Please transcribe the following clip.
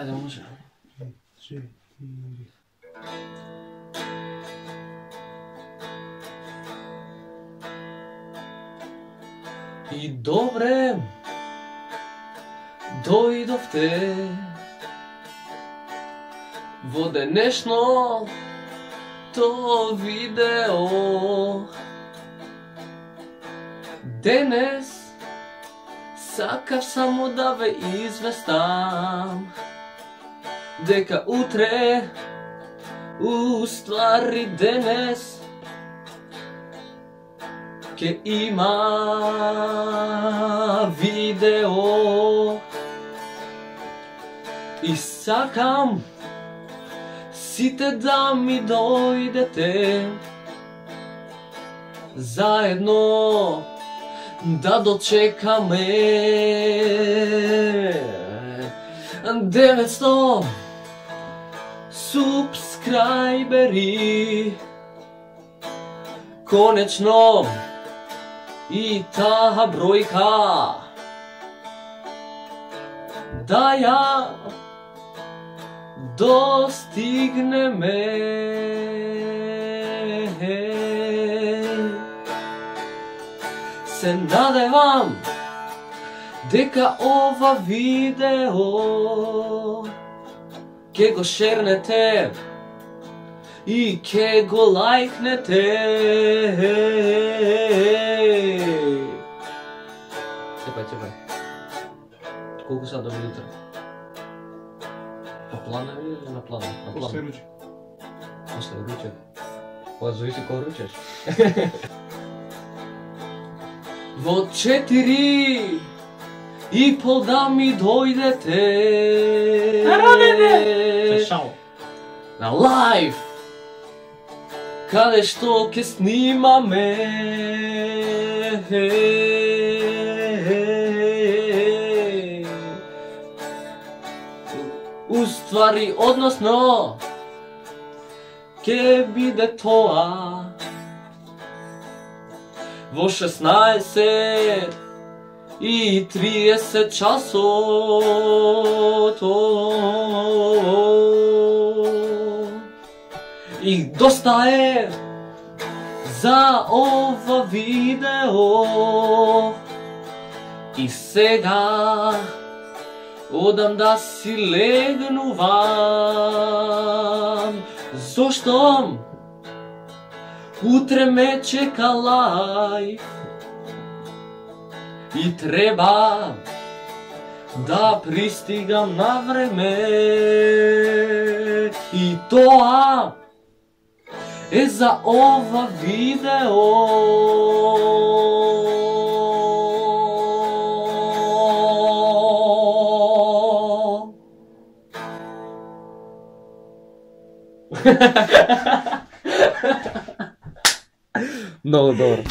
Ajde, može. 3, 4. I dobre, дојдовте во денешното видео. Денес сакав само да ве известам дека утре, уствари денес, ке има видео. И сакам сите да ми дојдете заедно да дочекаме 900 субскрајбери. Конечно и таа бројка да ја достигнеме. Се надевам дека ова видео ке го шернете и ке го лајкнете. Чекај. Колку сад доби утре? На плана или на плана? После ручек. После ручек. Па зависи кој ручеш. Во 4:30 да ми дојдете. Шао. На лайв, каде што ке снимаме. Уствари, односно, ке биде тоа во 16:30 часот. И доста е за ова видео. И сега одам да си легнувам, зошто утре ме чека лајф и треба да пристигам на време. И тоа е за ова видео. Много добро.